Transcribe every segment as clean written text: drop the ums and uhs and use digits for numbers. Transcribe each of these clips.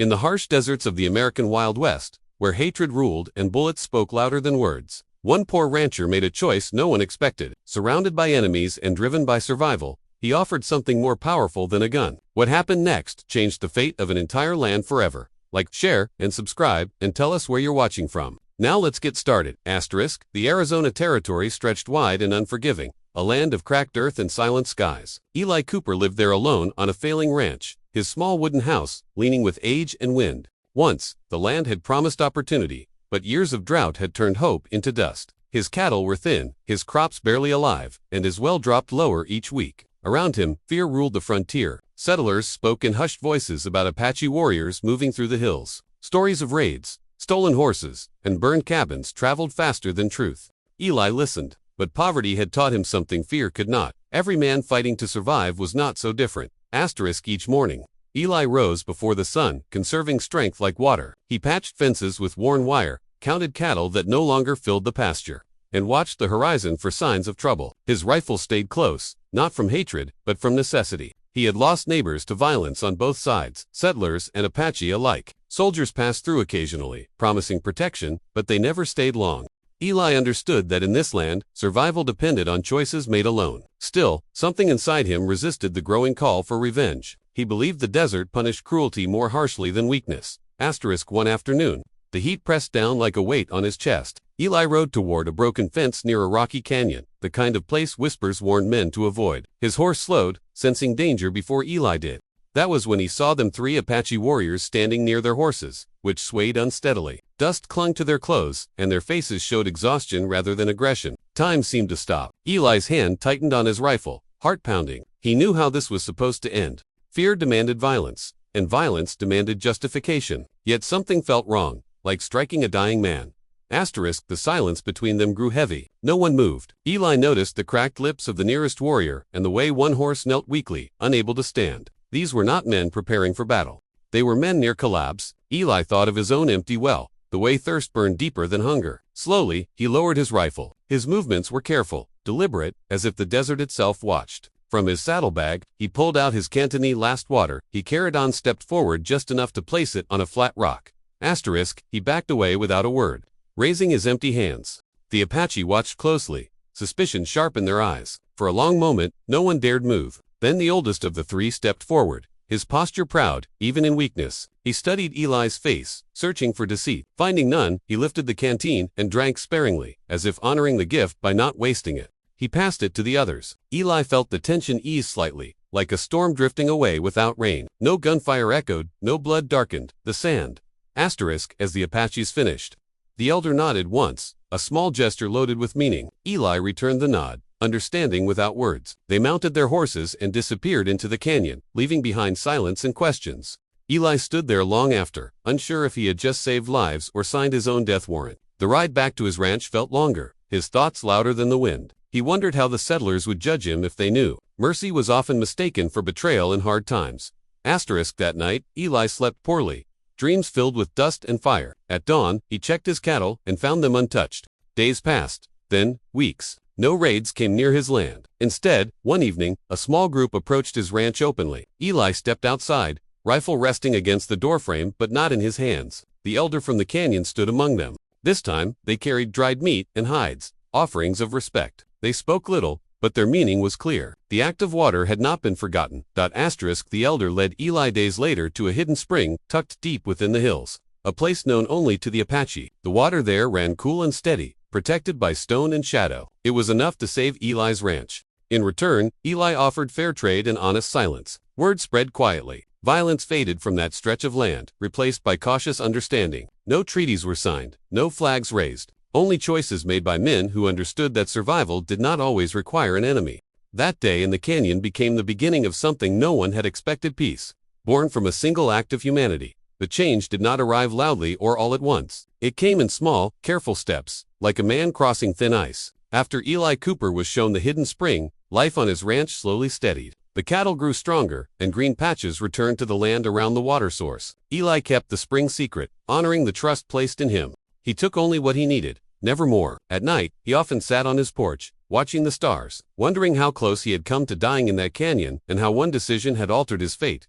In the harsh deserts of the American Wild West, where hatred ruled and bullets spoke louder than words, one poor rancher made a choice no one expected. Surrounded by enemies and driven by survival, he offered something more powerful than a gun. What happened next changed the fate of an entire land forever. Like, share, and subscribe, and tell us where you're watching from. Now let's get started. Asterisk, the Arizona Territory stretched wide and unforgiving, a land of cracked earth and silent skies. Eli Cooper lived there alone on a failing ranch, his small wooden house leaning with age and wind. Once, the land had promised opportunity, but years of drought had turned hope into dust. His cattle were thin, his crops barely alive, and his well dropped lower each week. Around him, fear ruled the frontier. Settlers spoke in hushed voices about Apache warriors moving through the hills. Stories of raids, stolen horses, and burned cabins traveled faster than truth. Eli listened, but poverty had taught him something fear could not. Every man fighting to survive was not so different. Asterisk, each morning, Eli rose before the sun, conserving strength like water. He patched fences with worn wire, counted cattle that no longer filled the pasture, and watched the horizon for signs of trouble. His rifle stayed close, not from hatred, but from necessity. He had lost neighbors to violence on both sides, settlers and Apache alike. Soldiers passed through occasionally, promising protection, but they never stayed long. Eli understood that in this land, survival depended on choices made alone. Still, something inside him resisted the growing call for revenge. He believed the desert punished cruelty more harshly than weakness. Asterisk, one afternoon, the heat pressed down like a weight on his chest. Eli rode toward a broken fence near a rocky canyon, the kind of place whispers warned men to avoid. His horse slowed, sensing danger before Eli did. That was when he saw them three Apache warriors standing near their horses, which swayed unsteadily. Dust clung to their clothes, and their faces showed exhaustion rather than aggression. Time seemed to stop. Eli's hand tightened on his rifle, heart pounding. He knew how this was supposed to end. Fear demanded violence, and violence demanded justification. Yet something felt wrong, like striking a dying man. Asterisk, the silence between them grew heavy. No one moved. Eli noticed the cracked lips of the nearest warrior and the way one horse knelt weakly, unable to stand. These were not men preparing for battle. They were men near collapse. Eli thought of his own empty well, the way thirst burned deeper than hunger. Slowly, he lowered his rifle. His movements were careful, deliberate, as if the desert itself watched. From his saddlebag, he pulled out his Cantonese last water. He carried on, stepped forward just enough to place it on a flat rock. Asterisk, he backed away without a word, raising his empty hands. The Apache watched closely, suspicion sharp in their eyes. For a long moment, no one dared move. Then the oldest of the three stepped forward, his posture proud, even in weakness. He studied Eli's face, searching for deceit. Finding none, he lifted the canteen and drank sparingly, as if honoring the gift by not wasting it. He passed it to the others. Eli felt the tension ease slightly, like a storm drifting away without rain. No gunfire echoed, no blood darkened the sand. Asterisk, as the Apaches finished. The elder nodded once, a small gesture loaded with meaning. Eli returned the nod, understanding without words. They mounted their horses and disappeared into the canyon, leaving behind silence and questions. Eli stood there long after, unsure if he had just saved lives or signed his own death warrant. The ride back to his ranch felt longer, his thoughts louder than the wind. He wondered how the settlers would judge him if they knew. Mercy was often mistaken for betrayal in hard times. Asterisk, that night, Eli slept poorly, dreams filled with dust and fire. At dawn, he checked his cattle and found them untouched. Days passed, then weeks. No raids came near his land. Instead, one evening, a small group approached his ranch openly. Eli stepped outside, rifle resting against the doorframe but not in his hands. The elder from the canyon stood among them. This time, they carried dried meat and hides, offerings of respect. They spoke little, but their meaning was clear. The act of water had not been forgotten. Asterisk, the elder led Eli days later to a hidden spring tucked deep within the hills, a place known only to the Apache. The water there ran cool and steady, protected by stone and shadow. It was enough to save Eli's ranch. In return, Eli offered fair trade and honest silence. Word spread quietly. Violence faded from that stretch of land, replaced by cautious understanding. No treaties were signed, no flags raised. Only choices made by men who understood that survival did not always require an enemy. That day in the canyon became the beginning of something no one had expected: peace, born from a single act of humanity. The change did not arrive loudly or all at once. It came in small, careful steps, like a man crossing thin ice. After Eli Cooper was shown the hidden spring, life on his ranch slowly steadied. The cattle grew stronger, and green patches returned to the land around the water source. Eli kept the spring secret, honoring the trust placed in him. He took only what he needed, never more. At night, he often sat on his porch, watching the stars, wondering how close he had come to dying in that canyon and how one decision had altered his fate.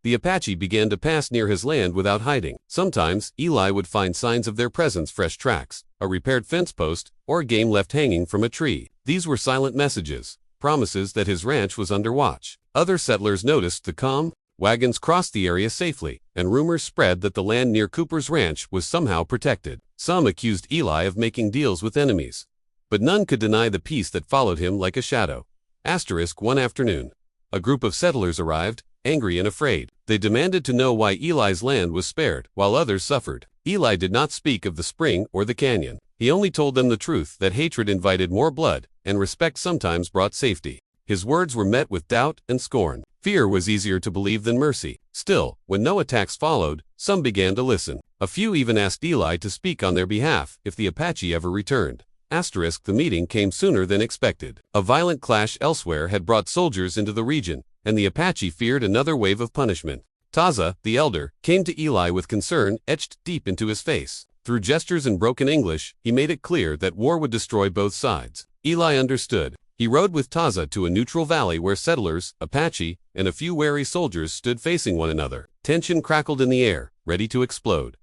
The Apache began to pass near his land without hiding. Sometimes, Eli would find signs of their presence: fresh tracks, a repaired fence post, or game left hanging from a tree. These were silent messages, promises that his ranch was under watch. Other settlers noticed the calm. Wagons crossed the area safely, and rumors spread that the land near Cooper's ranch was somehow protected. Some accused Eli of making deals with enemies, but none could deny the peace that followed him like a shadow. One afternoon, a group of settlers arrived, angry and afraid. They demanded to know why Eli's land was spared, while others suffered. Eli did not speak of the spring or the canyon. He only told them the truth, that hatred invited more blood, and respect sometimes brought safety. His words were met with doubt and scorn. Fear was easier to believe than mercy. Still, when no attacks followed, some began to listen. A few even asked Eli to speak on their behalf if the Apache ever returned. The meeting came sooner than expected. A violent clash elsewhere had brought soldiers into the region, and the Apache feared another wave of punishment. Taza, the elder, came to Eli with concern etched deep into his face. Through gestures and broken English, he made it clear that war would destroy both sides. Eli understood. He rode with Taza to a neutral valley where settlers, Apache, and a few wary soldiers stood facing one another. Tension crackled in the air, ready to explode.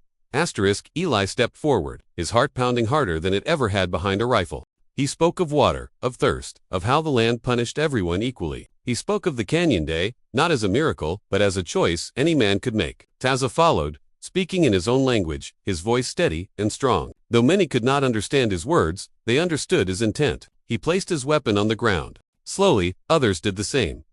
Eli stepped forward, his heart pounding harder than it ever had behind a rifle. He spoke of water, of thirst, of how the land punished everyone equally. He spoke of the canyon day, not as a miracle, but as a choice any man could make. Taza followed, speaking in his own language, his voice steady and strong. Though many could not understand his words, they understood his intent. He placed his weapon on the ground. Slowly, others did the same.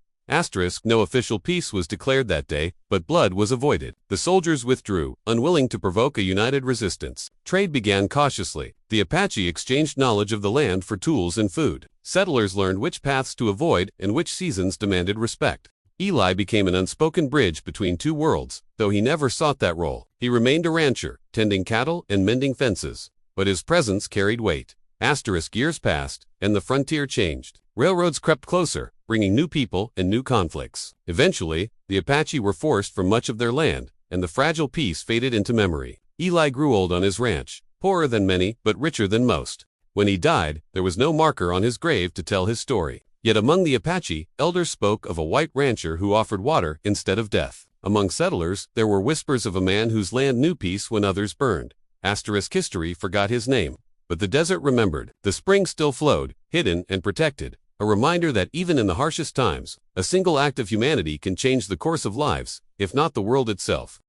No official peace was declared that day, but blood was avoided. The soldiers withdrew, unwilling to provoke a united resistance. Trade began cautiously. The Apache exchanged knowledge of the land for tools and food. Settlers learned which paths to avoid and which seasons demanded respect. Eli became an unspoken bridge between two worlds, though he never sought that role. He remained a rancher, tending cattle and mending fences. But his presence carried weight. Years passed, and the frontier changed. Railroads crept closer, bringing new people and new conflicts. Eventually, the Apache were forced from much of their land, and the fragile peace faded into memory. Eli grew old on his ranch, poorer than many, but richer than most. When he died, there was no marker on his grave to tell his story. Yet among the Apache, elders spoke of a white rancher who offered water instead of death. Among settlers, there were whispers of a man whose land knew peace when others burned. History forgot his name, but the desert remembered. The spring still flowed, hidden and protected, a reminder that even in the harshest times, a single act of humanity can change the course of lives, if not the world itself.